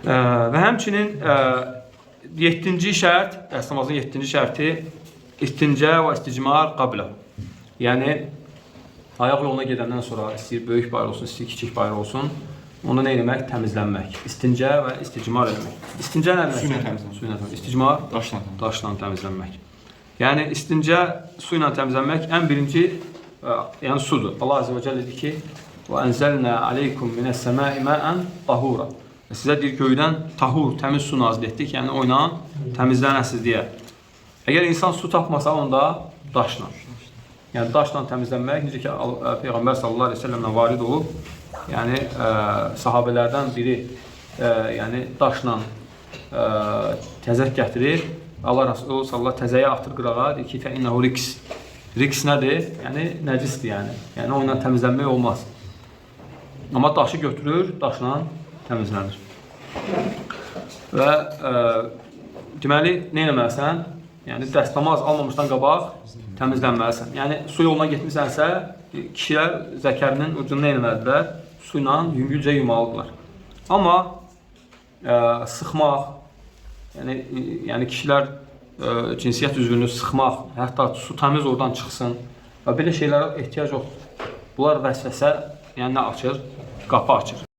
Və həmçinin 7-ci şərt, dərs namazının 7-ci şərti istincə və isticmar qablə. Yəni, ayaq yoluna gedəndən sonra istəyir böyük bayır olsun, istəyir kiçik bayır olsun, onu nə eləmək? Təmizlənmək. İstincə və isticmar eləmək. İstincə nə demək? Su ilə təmizlənmək. Su ilə təmizlənmək. İsticmar? Daşla təmizlənmək. Yəni, istincə su ilə təmizlənmək ən birinci, yəni sudur. Allah Azze və Cəllə deyir ki, وَأَنْزَلْنَا عَلَيْكُمْ مِنَ السَّمَاءِ مَاءً طَهُورًا. Sizə deyir, göydən tahur, təmiz su nazil etdik, yəni o ilə təmizlənəsiz deyə. Əgər insan su tapmasa, onda daşla. Yəni, daşla təmizlənmək, necə ki, Peyğəmbər sallallahu aleyhi ve sellemlə varid olub, yəni, sahabələrdən biri yəni, daşla təzək gətirir, Allah Rasulü sallallahu təzəyə atır qırağa, deyir ki, فَإِنَّهُ رِكْس. Riks nədir? Yəni, nəcisdir, yəni o ilə təmizlənmək olmaz. Amma daşı götürür, daşla təmizlənir. Və deməli, nə eləməlisən? Yəni, dəstəmaz almamışdan qabaq təmizlənməlisən. Yəni, su yoluna getmisənsə, kişilər zəkərinin ucunu nə eləməlidirlər? Su ilə yüngülcə yumalıdırlar. Amma sıxmaq, yəni kişilər cinsiyyət üzvünü sıxmaq, hətta su təmiz oradan çıxsın və belə şeylərə ehtiyac yoxdur. Bunlar vəsvəsə, yəni nə açır? Qapı açır.